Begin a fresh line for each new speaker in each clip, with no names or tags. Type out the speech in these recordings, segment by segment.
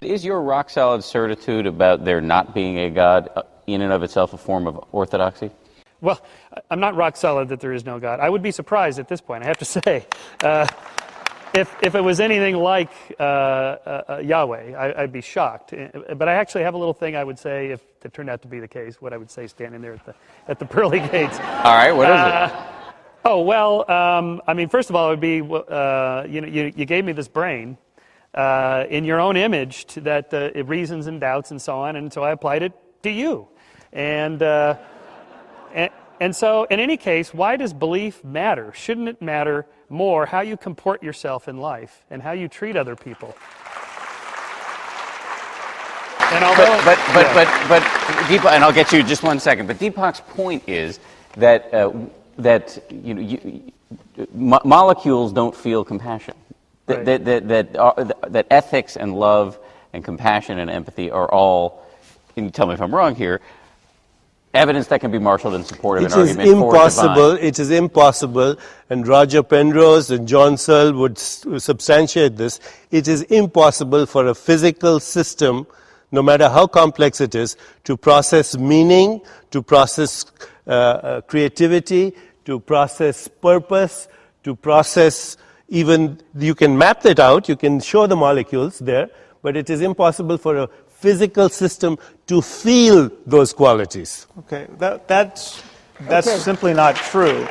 Is your rock-solid certitude about there not being a God in and of itself a form of orthodoxy?
Well, I'm not rock solid that there is no God. I would be surprised at this point, I have to say. If it was anything like Yahweh, I'd be shocked. But I actually have a little thing I would say, if it turned out to be the case, what I would say standing there at the pearly gates.
All right, what is it?
Oh, well, I mean, first of all, it would be, you gave me this brain in your own image that it reasons and doubts and so on, and so I applied it to you. And so, in any case, why does belief matter? Shouldn't it matter more how you comport yourself in life and how you treat other people? And although,
but Deepak, and I'll get you just 1 second. But Deepak's point is that molecules don't feel compassion.
Right.
That ethics and love and compassion and empathy are all, and you tell me if I'm wrong here, evidence that can be marshaled in support of an argument for divine.
It is impossible, and Roger Penrose and John Searle would substantiate this. It is impossible for a physical system, no matter how complex it is, to process meaning, to process creativity, to process purpose, to process even, you can map that out, you can show the molecules there, but it is impossible for a physical system to feel those qualities.
Okay, that's simply not true.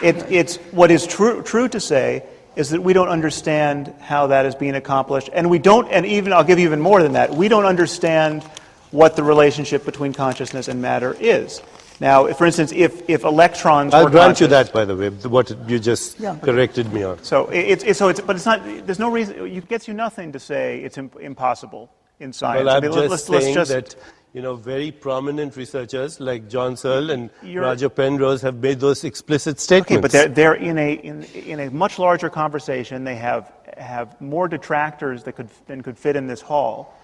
It's what is true to say is that we don't understand how that is being accomplished, and we don't. And even I'll give you even more than that. We don't understand what the relationship between consciousness and matter is. Now, for instance, if electrons
I'll
were
grant
conscious,
you that, by the way, what you just corrected me on.
So but it's not. There's no reason. It gets you nothing to say it's impossible in science.
Well, I'm
let's
saying
just
that very prominent researchers like John Searle and Roger Penrose have made those explicit statements.
Okay, but they're in a much larger conversation. They have more detractors than could fit in this hall.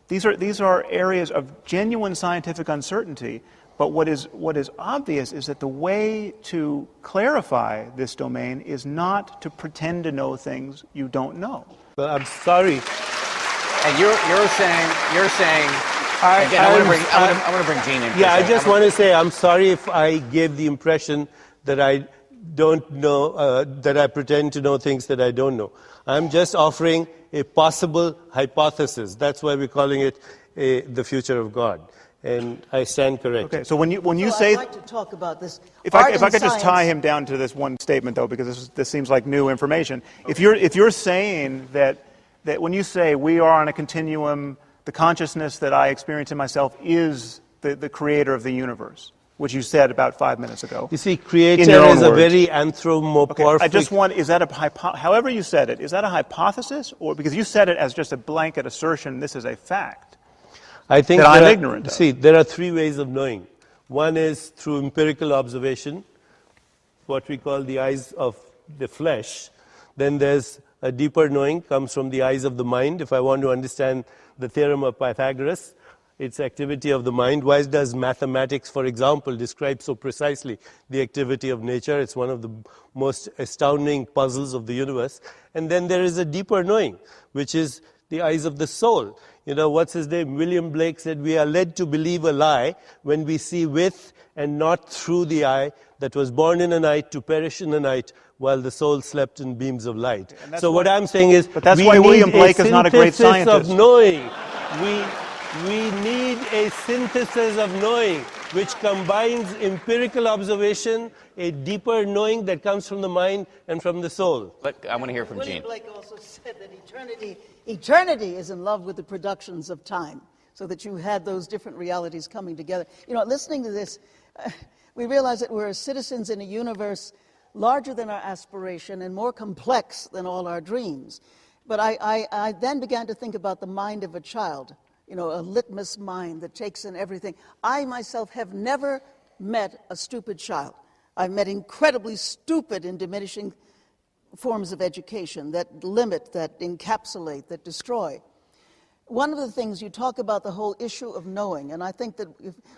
These are areas of genuine scientific uncertainty. But what is obvious is that the way to clarify this domain is not to pretend to know things you don't know.
Well, I'm sorry.
And you're saying. I want to bring Gene in.
Yeah, I just want to say I'm sorry if I gave the impression that I don't know, that I pretend to know things that I don't know. I'm just offering a possible hypothesis. That's why we're calling it the future of God. And I stand corrected.
Okay, so when you say,
I'd like to talk about this.
If I could just tie him down to this one statement, though, because this seems like new information. Okay. If you're saying that when you say we are on a continuum, the consciousness that I experience in myself is the creator of the universe, which you said about 5 minutes ago.
You see, creator is a very anthropomorphic.
Okay, I just want, is that however you said it, is that a hypothesis, or because you said it as just a blanket assertion, this is a fact?
I think
that I'm ignorant of.
See, there are three ways of knowing. One is through empirical observation, what we call the eyes of the flesh. Then there's a deeper knowing, comes from the eyes of the mind. If I want to understand the theorem of Pythagoras, it's activity of the mind. Why does mathematics, for example, describe so precisely the activity of nature? It's one of the most astounding puzzles of the universe. And then there is a deeper knowing, which is the eyes of the soul. What's his name? William Blake said, we are led to believe a lie when we see with and not through the eye that was born in a night to perish in a night while the soul slept in beams of light. So what I'm saying is,
but that's why William Blake is not a great scientist.
Of knowing. We need a synthesis of knowing, which combines empirical observation, a deeper knowing that comes from the mind and from the soul.
But I want to hear from Gene.
William Blake also said that eternity is in love with the productions of time, so that you had those different realities coming together. Listening to this, we realize that we're citizens in a universe larger than our aspiration and more complex than all our dreams. But I then began to think about the mind of a child, a litmus mind that takes in everything. I myself have never met a stupid child. I've met incredibly stupid and diminishing forms of education that limit, that encapsulate, that destroy. One of the things you talk about, the whole issue of knowing, and I think that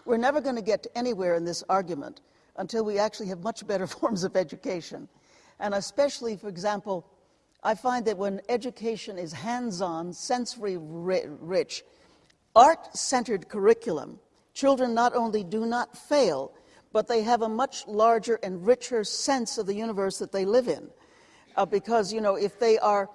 we're never going to get anywhere in this argument until we actually have much better forms of education. And especially, for example, I find that when education is hands-on, sensory rich, art-centered curriculum, children not only do not fail, but they have a much larger and richer sense of the universe that they live in. Because, you know, if they are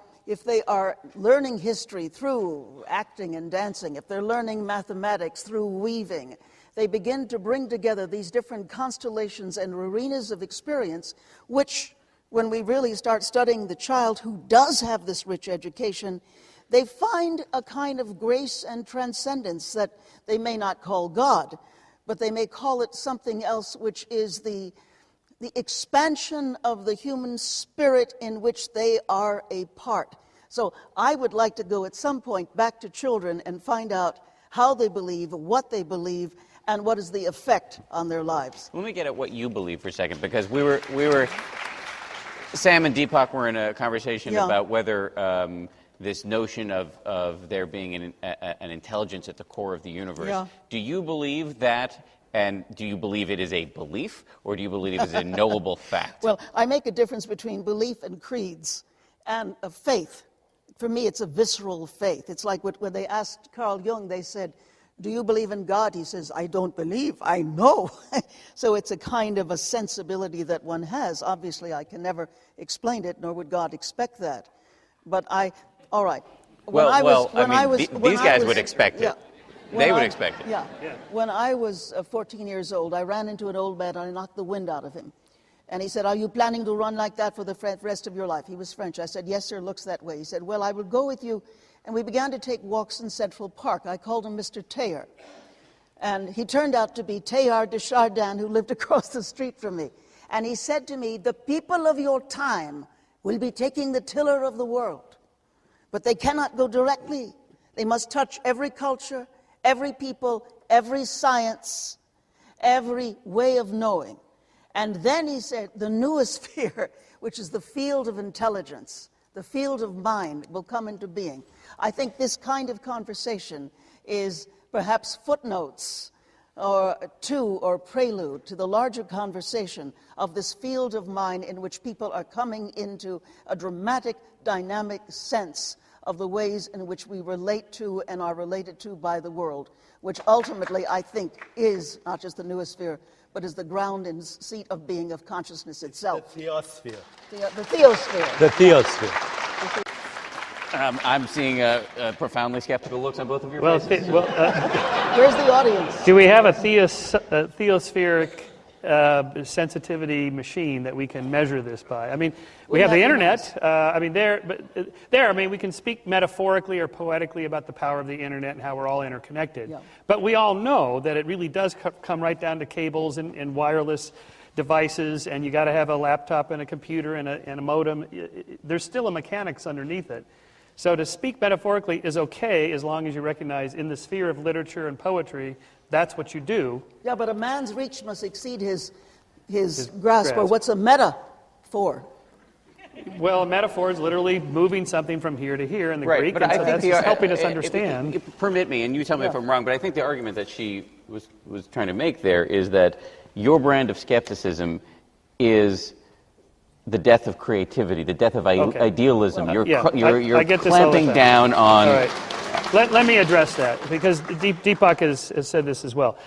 learning history through acting and dancing, if they're learning mathematics through weaving, they begin to bring together these different constellations and arenas of experience, which, when we really start studying the child who does have this rich education, they find a kind of grace and transcendence that they may not call God, but they may call it something else, which is the expansion of the human spirit in which they are a part. So I would like to go at some point back to children and find out how they believe, what they believe, and what is the effect on their lives.
Let me get at what you believe for a second, because we were Sam and Deepak were in a conversation about whether this notion of there being an intelligence at the core of the universe.
Yeah.
Do you believe that, and do you believe it is a belief, or do you believe it is a knowable fact?
Well, I make a difference between belief and creeds and a faith. For me, it's a visceral faith. It's like when they asked Carl Jung, they said, "Do you believe in God?" He says, "I don't believe, I know." So it's a kind of a sensibility that one has. Obviously, I can never explain it, nor would God expect that. But all right.
These guys would expect it.
Yeah.
They would expect it.
Yeah. When I was 14 years old, I ran into an old man and I knocked the wind out of him. And he said, "Are you planning to run like that for the rest of your life?" He was French. I said, "Yes, sir, looks that way." He said, "Well, I will go with you." And we began to take walks in Central Park. I called him Mr. Teilhard. And he turned out to be Teilhard de Chardin, who lived across the street from me. And he said to me, "The people of your time will be taking the tiller of the world. But they cannot go directly. They must touch every culture, every people, every science, every way of knowing." And then he said, the noosphere, which is the field of intelligence, the field of mind, will come into being. I think this kind of conversation is perhaps footnotes or prelude to the larger conversation of this field of mind in which people are coming into a dramatic, dynamic sense of the ways in which we relate to and are related to by the world, which ultimately I think is not just the noosphere, but is the ground and seat of being of consciousness itself.
The Theosphere.
The Theosphere.
The Theosphere.
I'm seeing profoundly skeptical looks on both of your faces.
Where's the audience?
Do we have a theospheric sensitivity machine that we can measure this by? I mean, we have the internet. We can speak metaphorically or poetically about the power of the internet and how we're all interconnected.
Yeah.
But we all know that it really does come right down to cables and wireless devices, and you got to have a laptop and a computer and a modem. There's still a mechanics underneath it. So to speak metaphorically is okay as long as you recognize in the sphere of literature and poetry, that's what you do.
Yeah, but a man's reach must exceed his grasp. Or what's a metaphor?
Well, a metaphor is literally moving something from here to here in the
Right,
Greek,
but
and
I
so
think
that's just helping us understand.
Permit me, and you tell me if I'm wrong, but I think the argument that she was trying to make there is that your brand of skepticism is the death of creativity, the death of idealism. You're clamping down on...
All right. Let me address that, because Deepak has said this as well.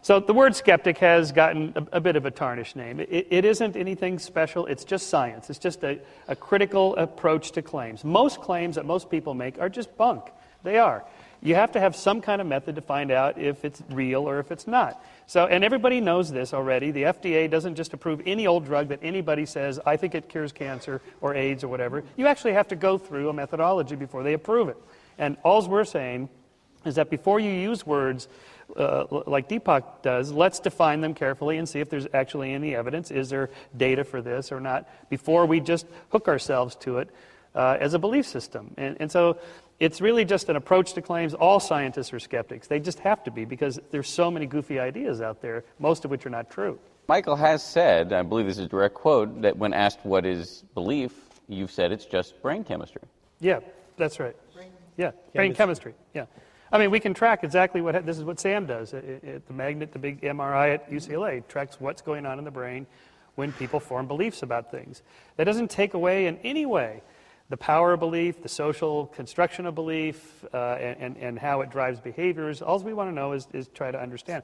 So the word skeptic has gotten a bit of a tarnished name. It isn't anything special. It's just science. It's just a critical approach to claims. Most claims that most people make are just bunk. They are. You have to have some kind of method to find out if it's real or if it's not. So, and everybody knows this already. The FDA doesn't just approve any old drug that anybody says, "I think it cures cancer or AIDS or whatever." You actually have to go through a methodology before they approve it. And all we're saying is that before you use words like Deepak does, let's define them carefully and see if there's actually any evidence. Is there data for this or not? Before we just hook ourselves to it as a belief system. And so it's really just an approach to claims. All scientists are skeptics. They just have to be, because there's so many goofy ideas out there, most of which are not true.
Michael has said, I believe this is a direct quote, that when asked what is belief, you've said it's just brain chemistry.
Yeah, that's right. Brain chemistry. Yeah. I mean, we can track exactly this is what Sam does at the magnet, the big MRI at UCLA, tracks what's going on in the brain when people form beliefs about things. That doesn't take away in any way the power of belief, the social construction of belief, and how it drives behaviors. All we want to know is try to understand.